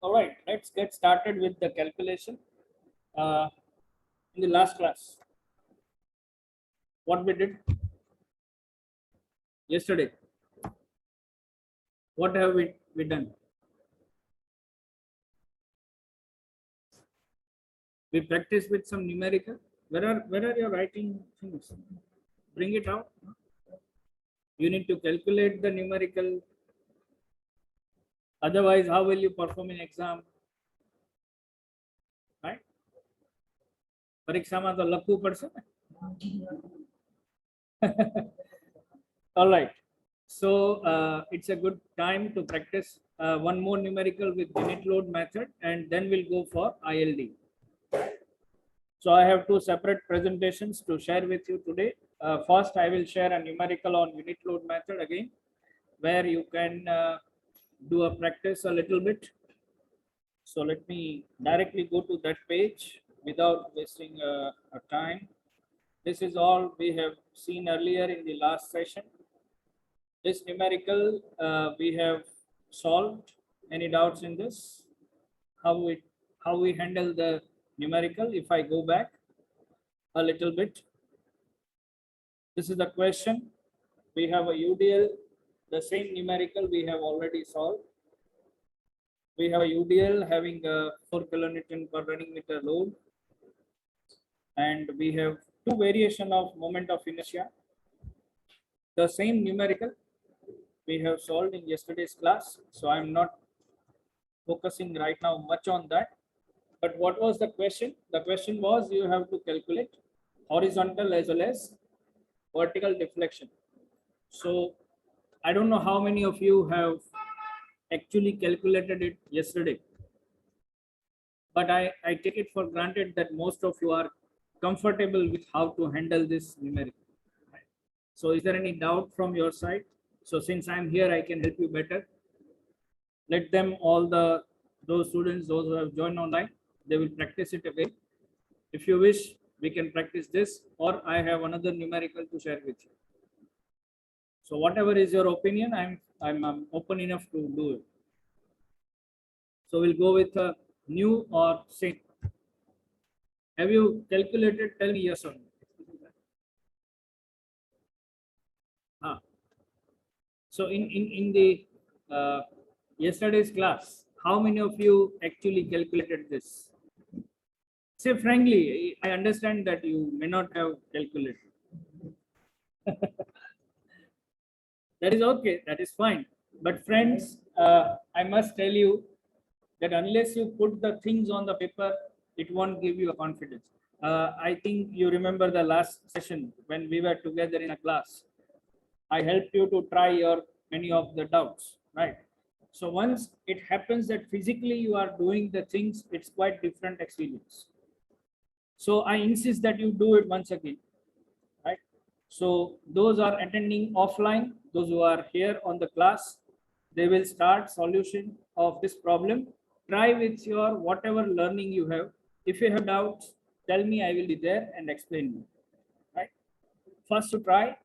All right, let's get started with the calculation. In the last class, what we did yesterday, what have we done? We practiced with some numerical. Where are your writing things? Bring it out. You need to calculate the numerical. Otherwise, how will you perform in exam? Right? પરીક્ષામાં તો લખવું પડશે ને. All right. So it's a good time to practice one more numerical with unit load method, and then we'll go for ILD. So I have two separate presentations to share with you today. First, I will share a numerical on unit load method again, where you can do a practice a little bit. So let me directly go to that page without wasting a time. This is all we have seen earlier in the last session. This numerical we have solved. Any doubts in this? How we handle the numerical? If I go back a little bit, this is the question. We have a UDL, the same numerical we have already solved. We have a UDL having a 4 kilonewton per running meter load, and we have two variation of moment of inertia. The same numerical we have solved in yesterday's class, so I'm not focusing right now much on that. But what was the question? The question was you have to calculate horizontal as well as vertical deflection. So I don't know how many of you have actually calculated it yesterday, but I take it for granted that most of you are comfortable with how to handle this numerical. So is there any doubt from your side? So since I'm here, I can help you better. Let them, all those students, those who have joined online, they will practice it again. If you wish, we can practice this, or I have another numerical to share with you. So whatever is your opinion, I'm open enough to do it. So we'll go with a new or same. Have you calculated? Tell me yes or no. So in the yesterday's class, how many of you actually calculated this? Say frankly, I understand that you may not have calculated. That is okay, that is fine. But friends, I must tell you that unless you put the things on the paper, it won't give you a confidence. I think you remember the last session when we were together in a class. I helped you to try your many of the doubts, right? So once it happens that physically you are doing the things, it's quite different experience. So I insist that you do it once again, right? So those are attending offline, those who are here on the class, they will start solution of this problem. Try with your whatever learning you have. If you have doubts, tell me, I will be there and explain you, right? First to try,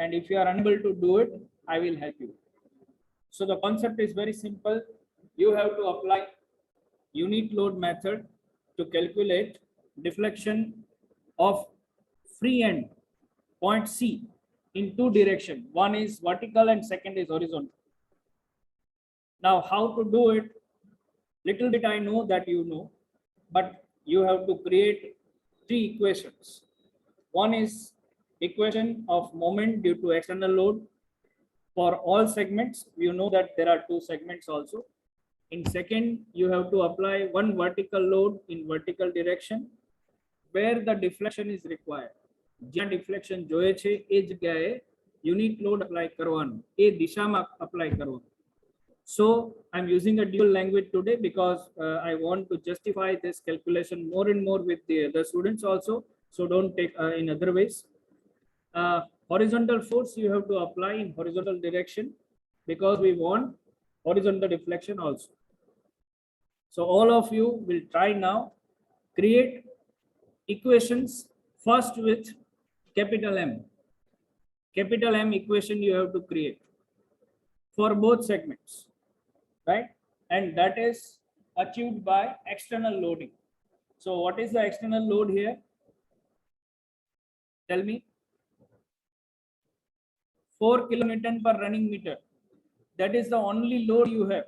and if you are unable to do it, I will help you. So the concept is very simple. You have to apply unit load method to calculate deflection of free end point C in two directions. One is vertical and second is horizontal. Now how to do it? Little bit I know that you know, but you have to create three equations. One is equation of moment due to external load for all segments. You know that there are two segments also. In second, you have to apply one vertical load in vertical direction where the deflection is required. જ્યાં deflection જોઈએ છે એ જગ્યાએ unit load apply કરવાનું, એ દિશામાં apply કરવાનું. So I'm using a dual language today because I want to justify this calculation more and more with the other students also. So don't take in other ways. Horizontal force you have to apply in horizontal direction because we want horizontal deflection also. So all of you will try now, create equations first with capital M. Capital M equation you have to create for both segments, right? And that is achieved by external loading. So what is the external load here? Tell me. 4 kilonewton per running meter. That is the only load you have.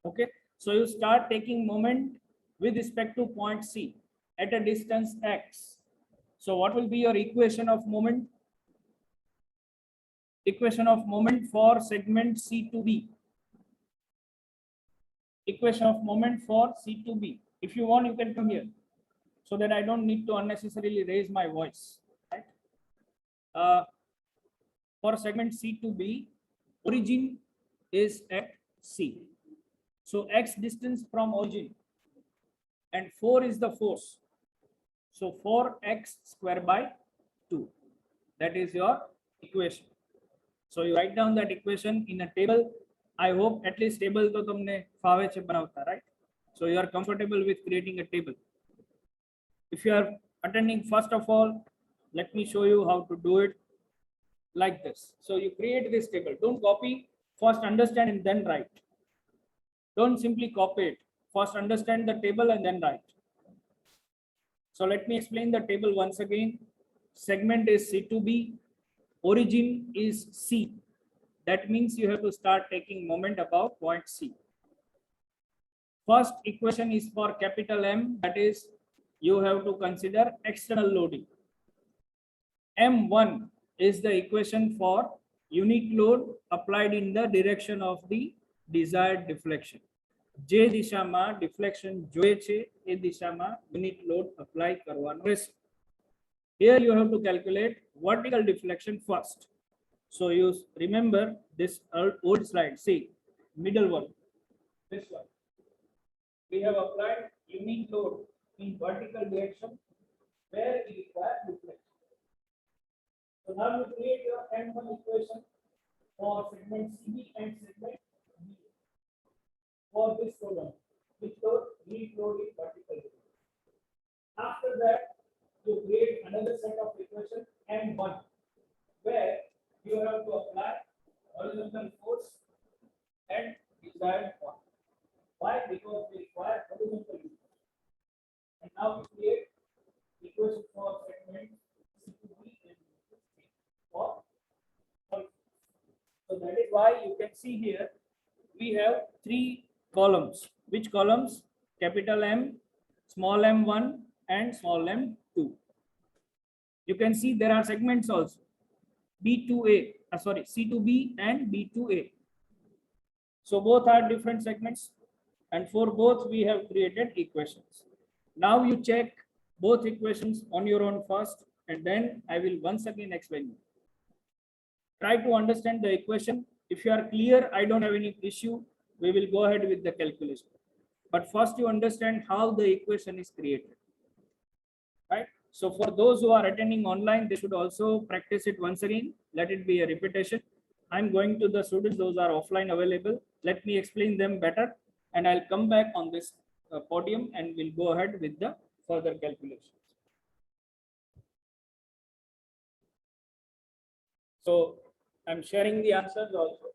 Okay. So you start taking moment with respect to point C at a distance x. So what will be your equation of moment? Equation of moment for segment C to B. Equation of moment for C to B. If you want, you can come here so that I don't need to unnecessarily raise my voice. Right? For segment C to B, origin is at C. So x distance from origin and 4 is the force. So 4x square by 2. That is your equation. So you write down that equation in a table. I hope at least table to tumne fave che banavta, right? So you are comfortable with creating a table. If you are attending, first of all, let me show you how to do it like this. So you create this table. Don't copy, first understand and then write. Don't simply copy it. First understand the table and then write. So let me explain the table once again. Segment is C to B. Origin is C. That means you have to start taking moment about point C. First equation is for capital M. That is, you have to consider external loading. M1 is the equation for unit load applied in the direction of the desired deflection. જે દિશામાં deflection જોઈએ છે એ દિશામાં unit load apply કરવાનો રહેશે. Here you have to calculate vertical deflection first. So you remember this old slide. See, middle one, this one. We have applied unit load in vertical direction where we require deflection. So now you create your M1 equation for segment CB and segment B. For this problem, which load? Unit load in vertical direction. After that, you create another set of equation M1 where you have to apply horizontal force and desired point. Why? Because we require horizontal force. And now we create equation for segment C to B and for. So that is why you can see here we have 3 columns. Which columns? Capital M, small m1 and small m2. You can see there are segments also. B to A, sorry, C to B and B to A. So both are different segments, and for both we have created equations. Now you check both equations on your own first, and then I will once again explain you. Try to understand the equation. If you are clear, I don't have any issue. We will go ahead with the calculation. But first you understand how the equation is created. Right? So for those who are attending online, they should also practice it once again. Let it be a repetition. I'm going to the students, those are offline available. Let me explain them better, and I'll come back on this podium and we'll go ahead with the further calculations. So I'm sharing the answers also.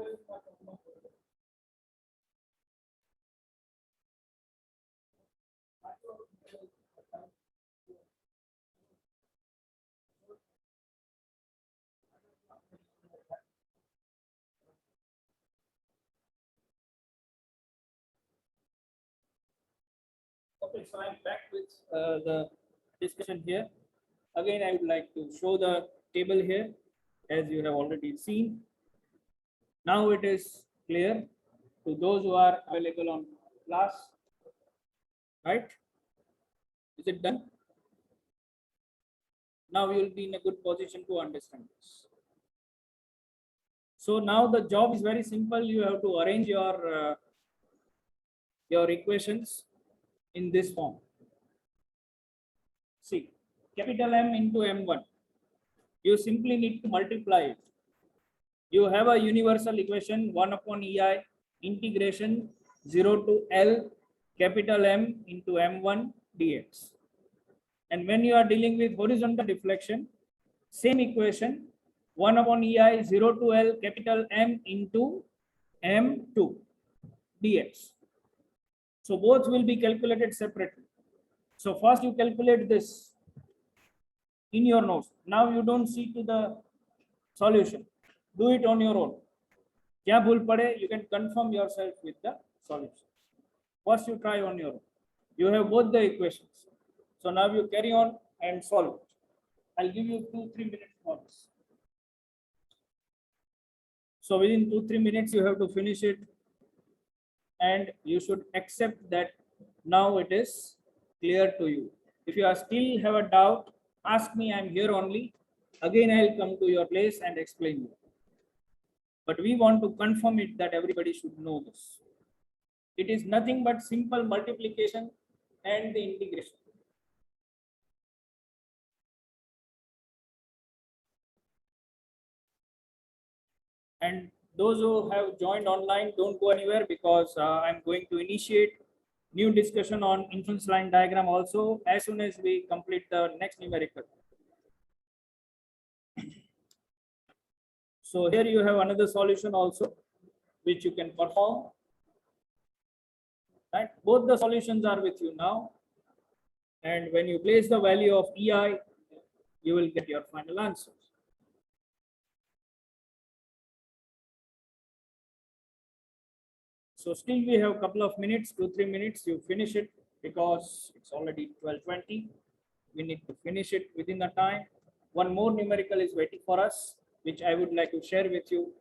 Okay, so I'm back with the discussion here. Again, I would like to show the table here, as you have already seen. Now it is clear to those who are available on class, right? Is it done? Now you will be in a good position to understand this. So now the job is very simple. You have to arrange your equations in this form. See, capital M into M1. You simply need to multiply it. You have a universal equation 1 upon EI integration 0 to L capital M into M1 dx. And when you are dealing with horizontal deflection, same equation 1 upon EI 0 to L capital M into M2 dx. So both will be calculated separately. So first you calculate this in your notes. Now you don't see to the solution. Do it on your own. क्या भूल पड़े, you can confirm yourself with the solution. First you try on your own. You have both the equations. So now you carry on and solve it. I'll give you 2-3 minutes for this. So within 2-3 minutes you have to finish it, and you should accept that now it is clear to you. If you are still have a doubt, ask me. I'm here only. Again, I'll come to your place and explain you. But we want to confirm it that everybody should know this. It is nothing but simple multiplication and the integration. And those who have joined online, don't go anywhere, because I'm going to initiate new discussion on inference line diagram also as soon as we complete the next numerical. So here you have another solution also, which you can perform. Right? Both the solutions are with you now. And when you place the value of EI, you will get your final answer. So still we have a couple of minutes, 2-3 minutes, you finish it, because it's already 12:20. We need to finish it within the time. One more numerical is waiting for us, which I would like to share with you.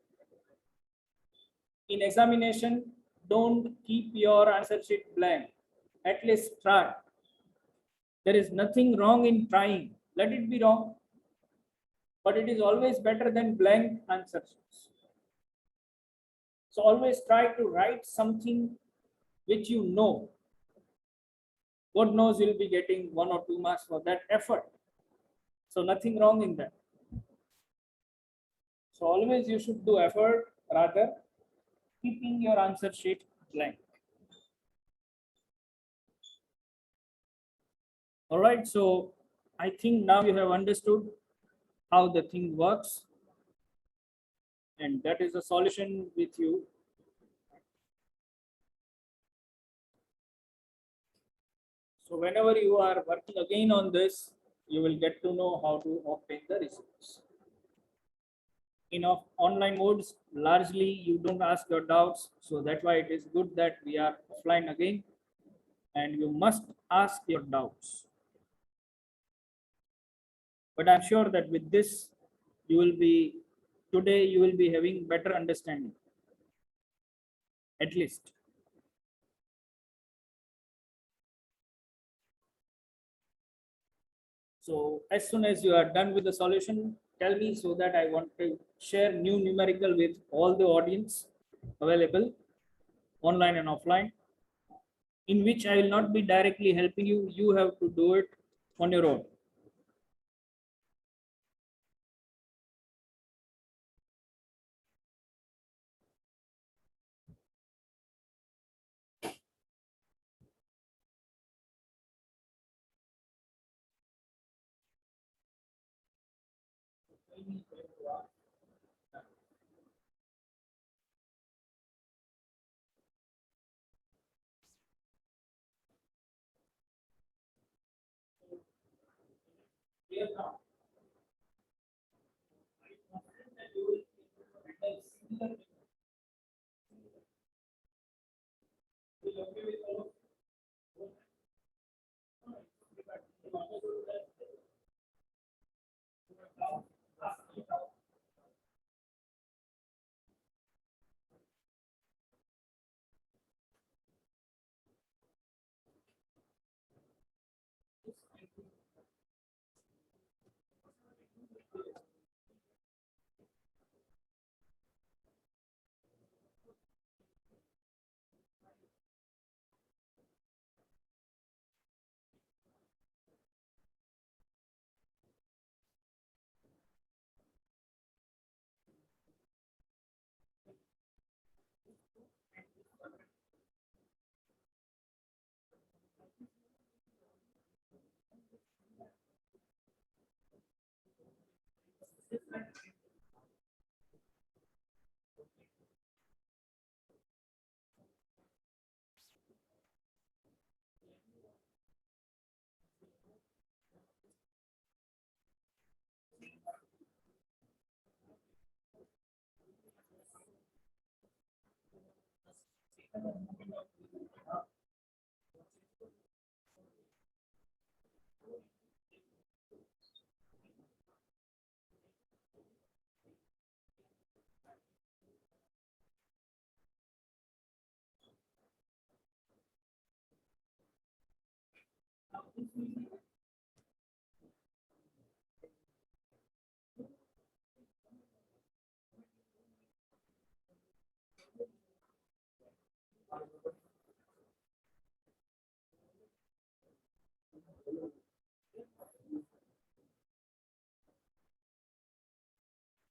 In examination, don't keep your answer sheet blank. At least try. There is nothing wrong in trying. Let it be wrong, but it is always better than blank answer sheets. So always try to write something which you know. God knows you'll be getting 1 or 2 marks for that effort. So nothing wrong in that. So always you should do effort rather keeping your answer sheet blank. All right, so I think now you have understood how the thing works, and that is the solution with you. So whenever you are working again on this, you will get to know how to obtain the results. In online modes, largely you don't ask your doubts, so that's why it is good that we are offline again, and you must ask your doubts. But I'm sure that with this, you will be today you will be having better understanding, at least. So as soon as you are done with the solution, tell me, so that I want to share new numerical with all the audience available online and offline, in which I will not be directly helping you. You have to do it on your own.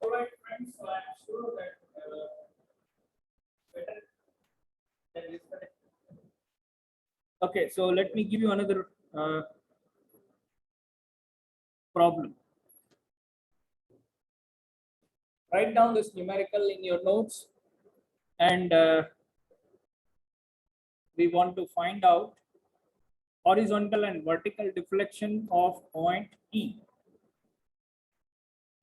All right, friends. So I'm sure that better than yesterday. Okay, so let me give you another problem. Write down this numerical in your notes, and we want to find out horizontal and vertical deflection of point E.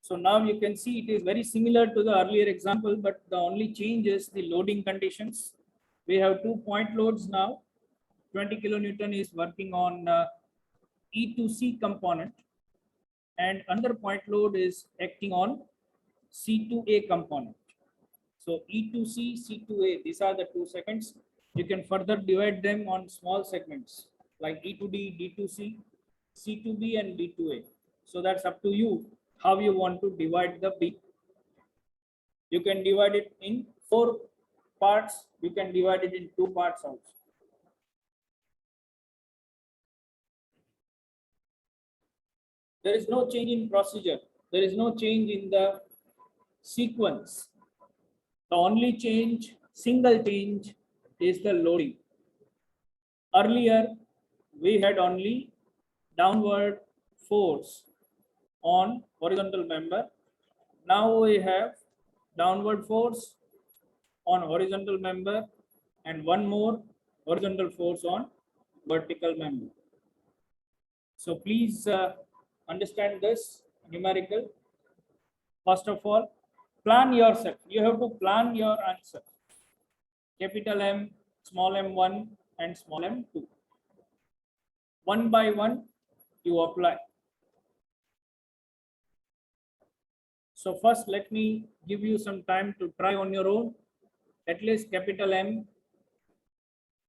So now you can see it is very similar to the earlier example, but the only change is the loading conditions. We have 2 point loads now. 20 kilonewton is working on E to C component, and another point load is acting on C to A component. So E to C, C to A, these are the 2 segments. You can further divide them on small segments like E to D, D to C, C to B, and B to A. So that's up to you how you want to divide the B. You can divide it in 4 parts. You can divide it in 2 parts also. There is no change in procedure. There is no change in the sequence. The only change, single change, is the loading. Earlier, we had only downward force on horizontal member. Now we have downward force on horizontal member and one more horizontal force on vertical member. So please understand this numerical. First of all, plan yourself. You have to plan your answer. Capital M, small m1 and small m2. One by one, you apply. So first, let me give you some time to try on your own. At least capital M,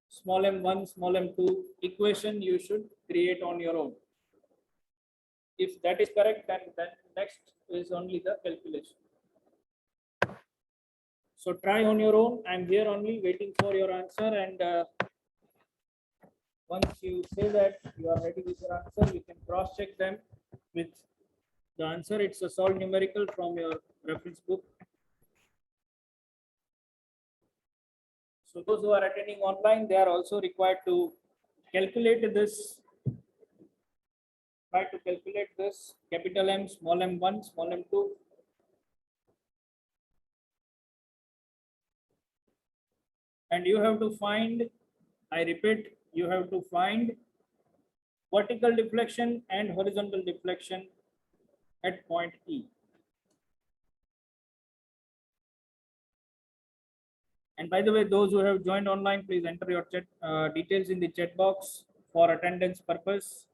small m1, small m2 equation you should create on your own. If that is correct, then next is only the calculation. So try on your own. I'm here only waiting for your answer, and once you say that you are ready with your answer, you can cross check them with the answer. It's a solved numerical from your reference book. So those who are attending online, they are also required to calculate this. Try to calculate this capital M, small m1, small m2. And you have to find, I repeat, you have to find vertical deflection and horizontal deflection at point E. And by the way, those who have joined online, please enter your chat details in the chat box for attendance purpose.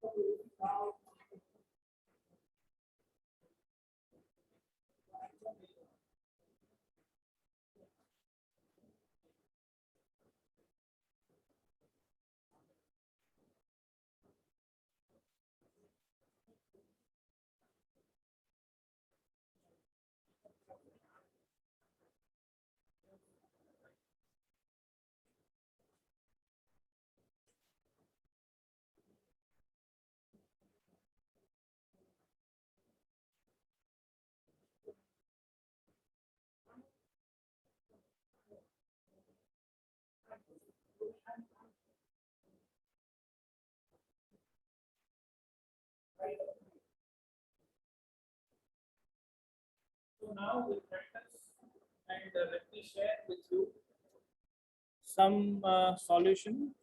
So now we practice, and let me share with you some solution.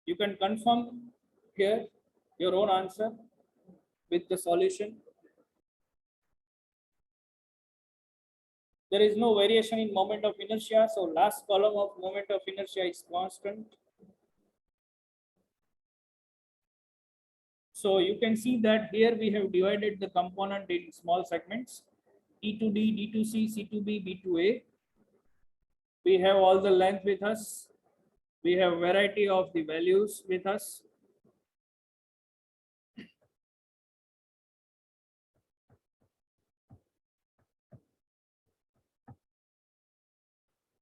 You can confirm here your own answer with the solution. There is no variation in moment of inertia, so last column of moment of inertia is constant. So you can see that here we have divided the component in small segments, E2D, D2C, C2B, B2A. We have all the length with us. We have variety of the values with us.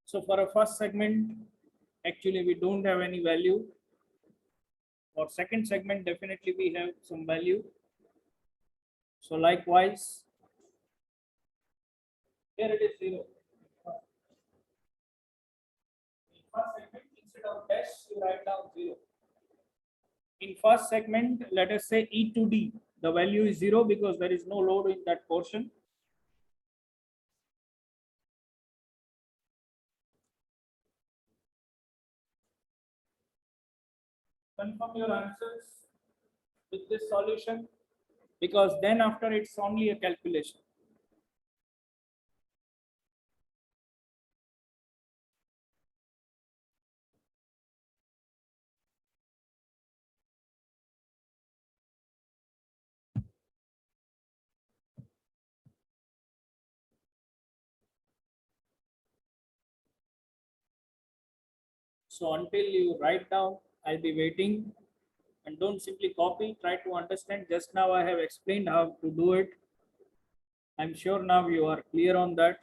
So for a first segment, actually we don't have any value. For second segment, definitely we have some value. So likewise, here it is 0. In first segment, instead of dash, you write down 0. In first segment, let us say E to D, the value is 0 because there is no load in that portion. Confirm your answers with this solution, because then after it's only a calculation. So until you write down, I'll be waiting, and don't simply copy, try to understand. Just now I have explained how to do it. I'm sure now you are clear on that.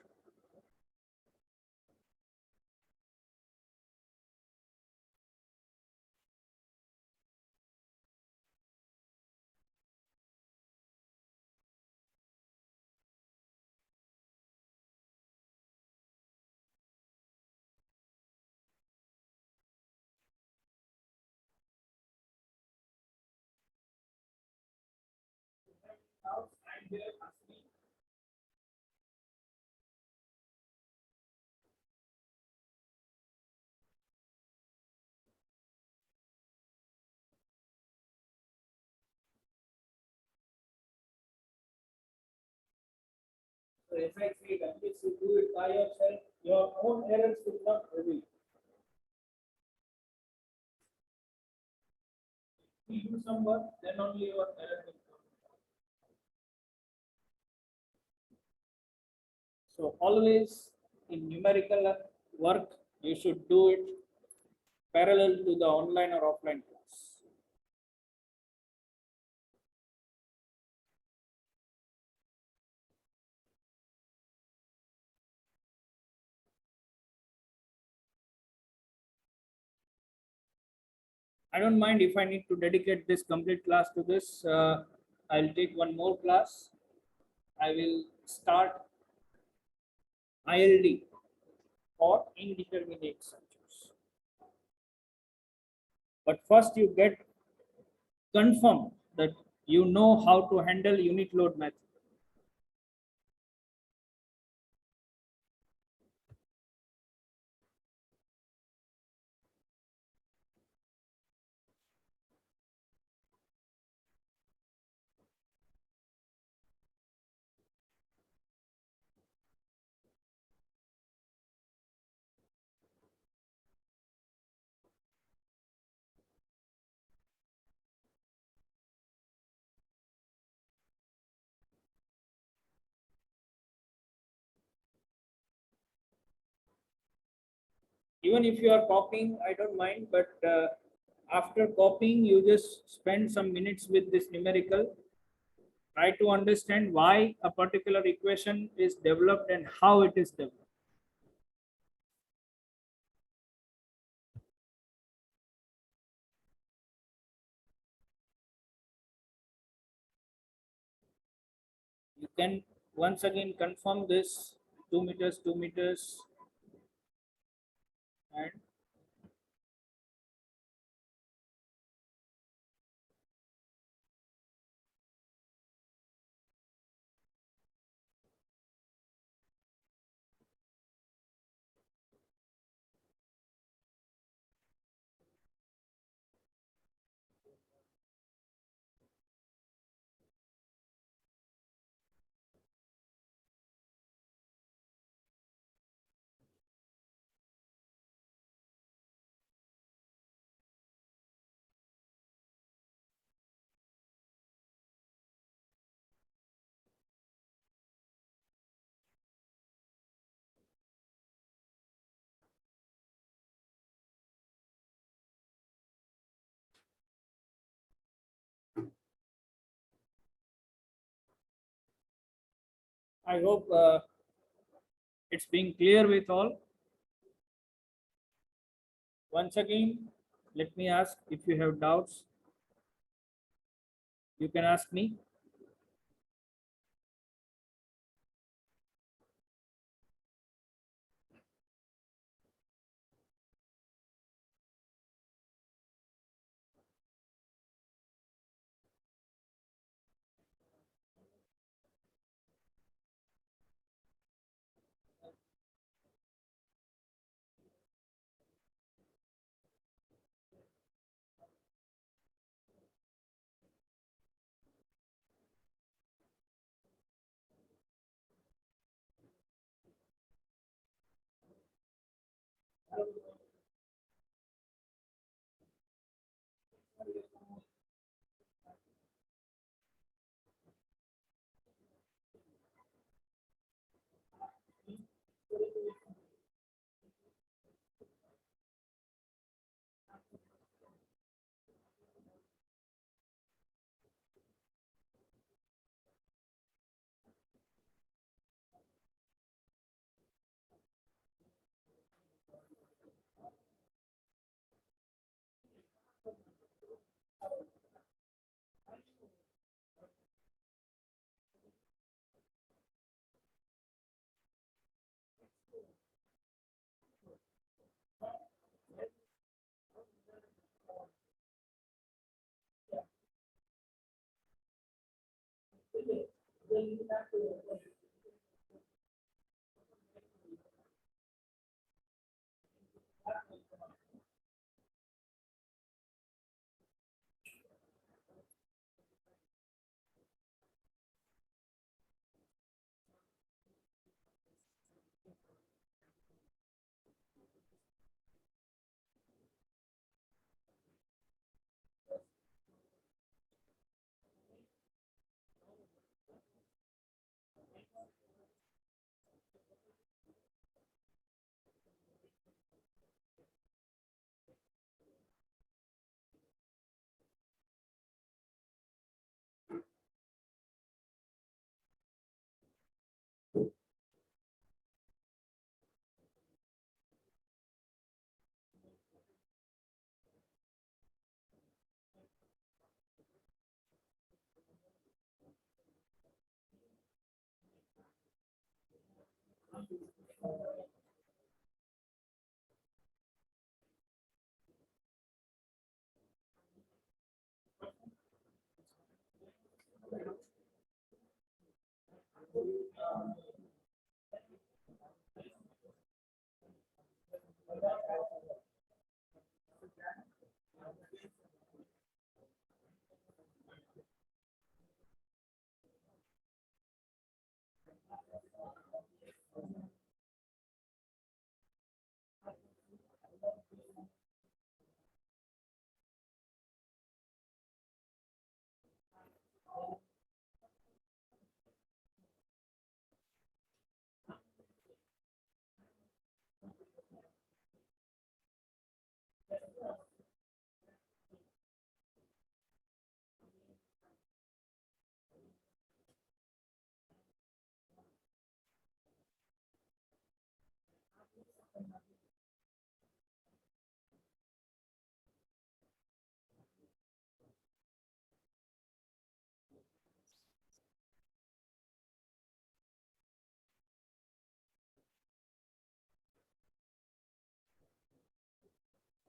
Now I'm here asking. So as I said, unless you do it by yourself, your own errors will not reveal. If you do some work, then only your error will come. So always in numerical work, you should do it parallel to the online or offline class. I don't mind if I need to dedicate this complete class to this. I'll take one more class. I will start ILD or indeterminate structures. But first you get confirm that you know how to handle unit load method. Even if you are copying, I don't mind, but after copying, you just spend some minutes with this numerical, try to understand why a particular equation is developed and how it is developed. You can once again confirm this 2 meters, 2 meters, and I hope it's being clear with all. Once again, let me ask, if you have doubts, you can ask me.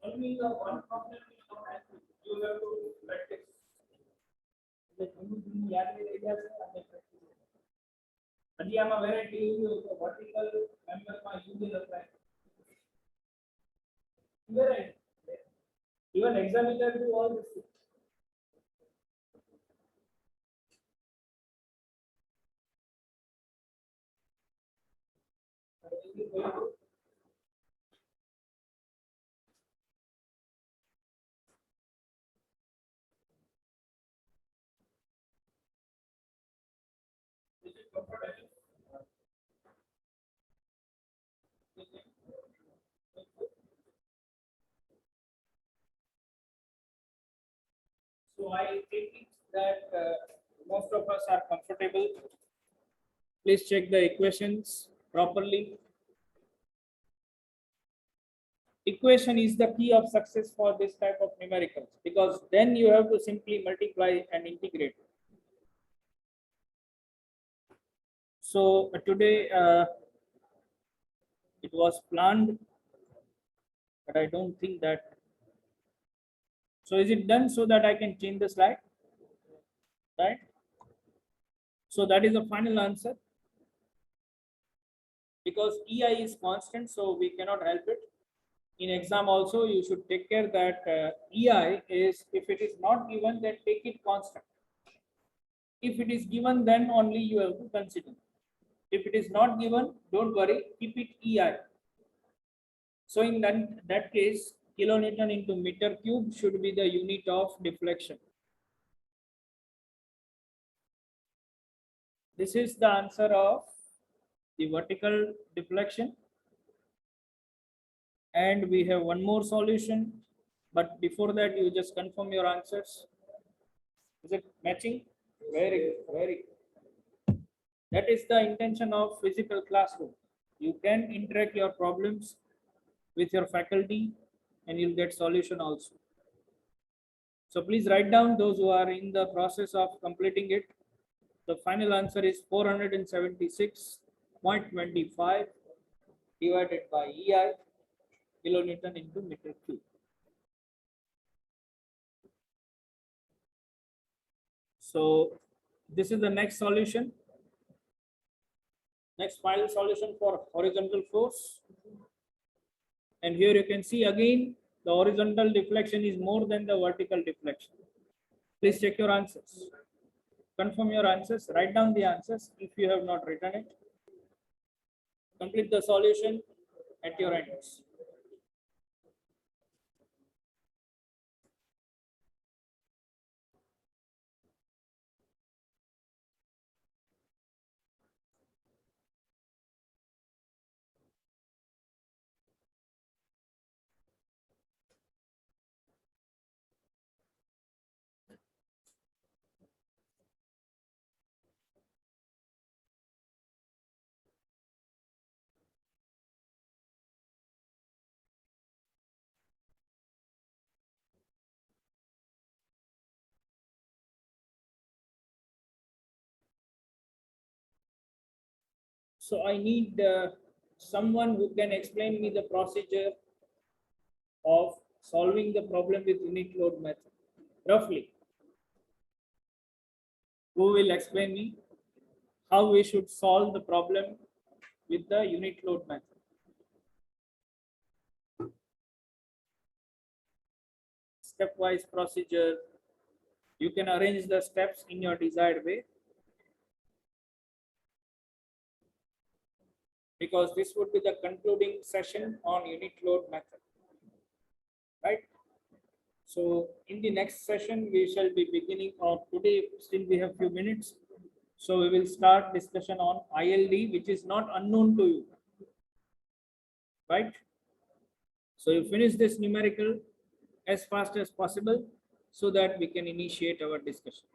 Only the one problem is not answered. You have to practice. Like you याद नहीं रहेगा तो practice. अभी आमा variety vertical member का use होता है. Right. Even examiner do all this. So I take it that most of us are comfortable. Please check the equations properly. Equation is the key of success for this type of numericals, because then you have to simply multiply and integrate. So today it was planned, but I don't think that. So is it done so that I can change the slide? Right. So that is the final answer. Because EI is constant, so we cannot help it. In exam also, you should take care that EI is, if it is not given, then take it constant. If it is given, then only you have to consider. If it is not given, don't worry, keep it EI. So in that case, kilonewton into meter cube should be the unit of deflection. This is the answer of the vertical deflection. And we have one more solution, but before that you just confirm your answers. Is it matching? Very good, very good. That is the intention of physical classroom. You can interact your problems with your faculty and you'll get solution also. So please write down those who are in the process of completing it. The final answer is 476.25 divided by EI, kilonewton into meter cube. So this is the next solution. Next final solution for horizontal force. And here you can see again, the horizontal deflection is more than the vertical deflection. Please check your answers. Confirm your answers. Write down the answers if you have not written it. Complete the solution at your ends. So I need someone who can explain me the procedure of solving the problem with unit load method. Roughly, who will explain me how we should solve the problem with the unit load method? Stepwise procedure. You can arrange the steps in your desired way, because this would be the concluding session on unit load method, right? So in the next session, we shall be beginning, or today still we have few minutes. So we will start discussion on ILD, which is not unknown to you, right? So you finish this numerical as fast as possible so that we can initiate our discussion.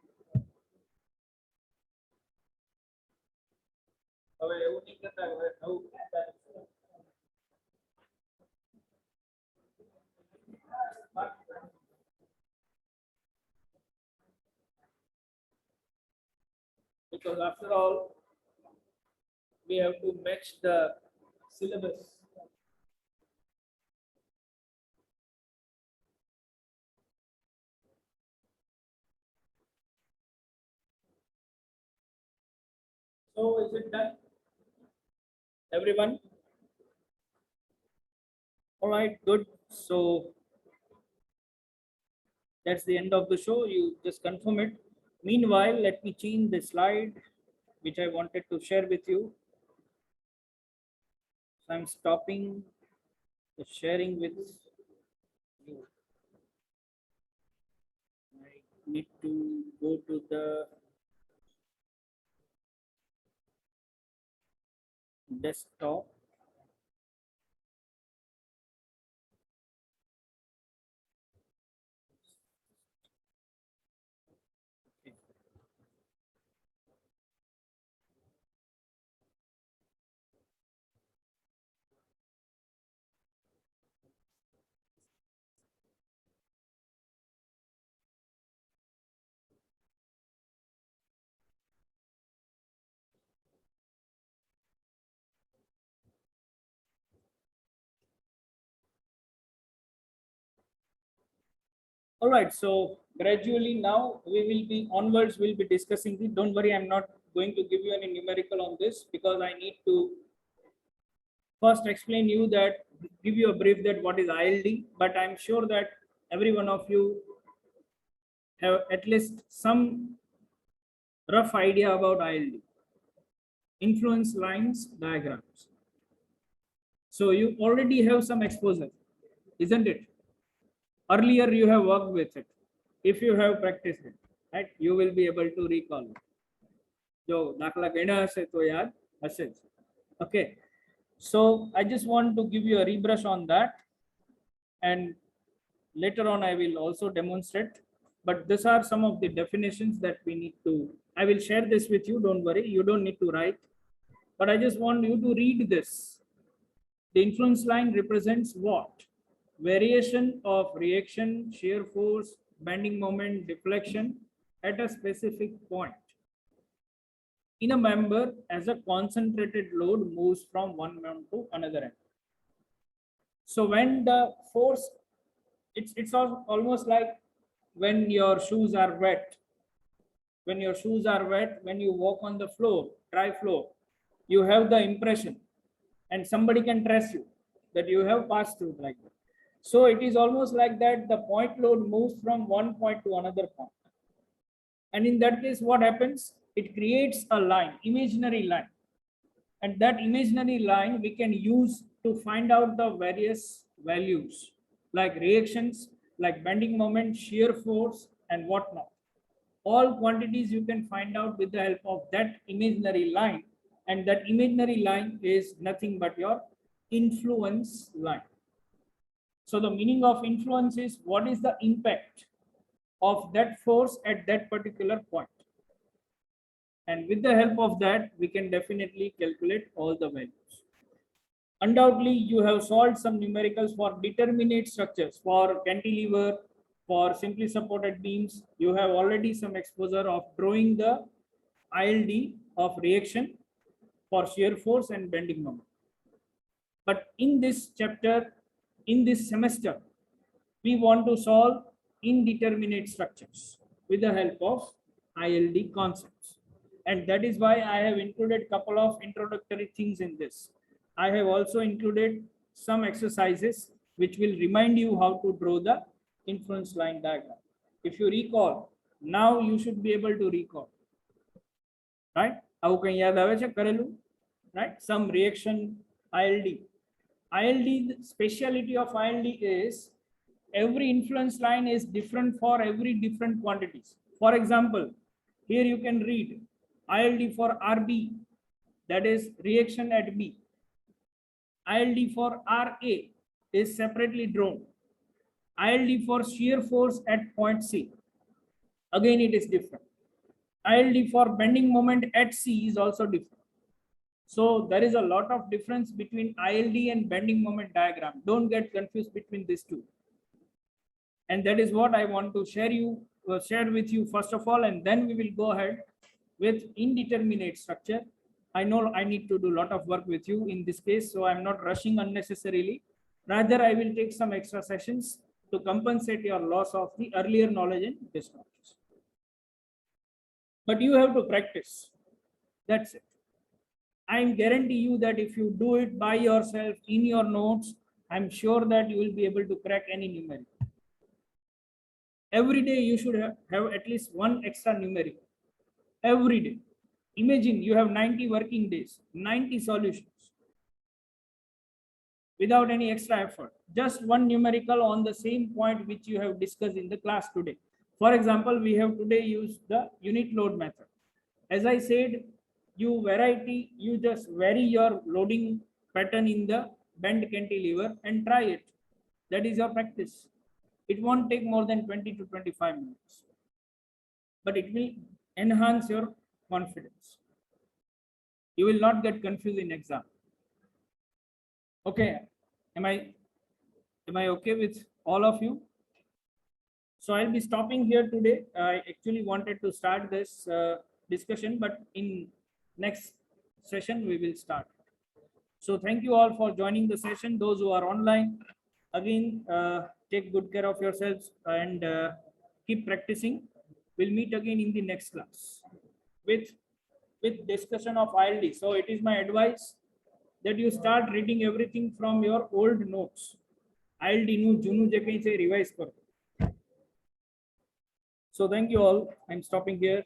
Because after all, we have to match the syllabus. So is it done? Everyone? All right, good. So that's the end of the show. You just confirm it. Meanwhile, let me change the slide which I wanted to share with you. So I'm stopping the sharing with you. I need to go to the desktop. Okay. All right, so gradually now we will be onwards, we'll be discussing the, don't worry, I'm not going to give you any numerical on this because I need to first explain you that, give you a brief that what is ILD, but I'm sure that every one of you have at least some rough idea about ILD, influence lines diagrams. So you already have some exposure, isn't it? Earlier you have worked with it. If you have practiced it, right, you will be able to recall it. જો દાખલા ગણ્યા હશે તો યાદ હશે જ. Okay, so I just want to give you a rebrush on that, and later on I will also demonstrate, but these are some of the definitions that we need to, I will share this with you, don't worry, you don't need to write, but I just want you to read this. The influence line represents what? Variation of reaction, shear force, bending moment, deflection at a specific point in a member as a concentrated load moves from one end to another end. So when the force, it's almost like when your shoes are wet. When your shoes are wet, when you walk on the floor, dry floor, you have the impression, and somebody can trace you that you have passed through like that. So it is almost like that the point load moves from one point to another point. And in that case, what happens? It creates a line, imaginary line. And that imaginary line we can use to find out the various values like reactions, like bending moment, shear force, and whatnot. All quantities you can find out with the help of that imaginary line. And that imaginary line is nothing but your influence line. So the meaning of influence is what is the impact of that force at that particular point. And with the help of that, we can definitely calculate all the values. Undoubtedly, you have solved some numericals for determinate structures, for cantilever, for simply supported beams. You have already some exposure of drawing the ILD of reaction for shear force and bending moment. But in this chapter, in this semester, we want to solve indeterminate structures with the help of ILD concepts. And that is why I have included a couple of introductory things in this. I have also included some exercises which will remind you how to draw the influence line diagram. If you recall, now you should be able to recall, right? Right? Some reaction ILD. ILD, speciality of ILD is every influence line is different for every different quantities. For example, here you can read ILD for RB, that is reaction at B. ILD for RA is separately drawn. ILD for shear force at point C, again it is different. ILD for bending moment at C is also different. So there is a lot of difference between ILD and bending moment diagram. Don't get confused between these two. And that is what I want to share with you first of all, and then we will go ahead with indeterminate structure. I know I need to do a lot of work with you in this case, so I'm not rushing unnecessarily. Rather, I will take some extra sessions to compensate your loss of the earlier knowledge in this knowledge. But you have to practice. That's it. I guarantee you that if you do it by yourself in your notes, I'm sure that you will be able to crack any numeric. Every day you should have at least one extra numeric. Every day. Imagine you have 90 working days, 90 solutions without any extra effort. Just one numerical on the same point which you have discussed in the class today. For example, we have today used the unit load method. As I said, you just vary your loading pattern in the bend cantilever and try it. That is your practice. It won't take more than 20 to 25 minutes, but it will enhance your confidence. You will not get confused in exam. Okay, am I okay with all of you? So I'll be stopping here today. I actually wanted to start this discussion, but in next session we will start. So thank you all for joining the session. Those who are online, again, take good care of yourselves and keep practicing. We'll meet again in the next class with discussion of ILD. So it is my advice that you start reading everything from your old notes. ILD nu junu je kahin se revise karo. So thank you all. I'm stopping here.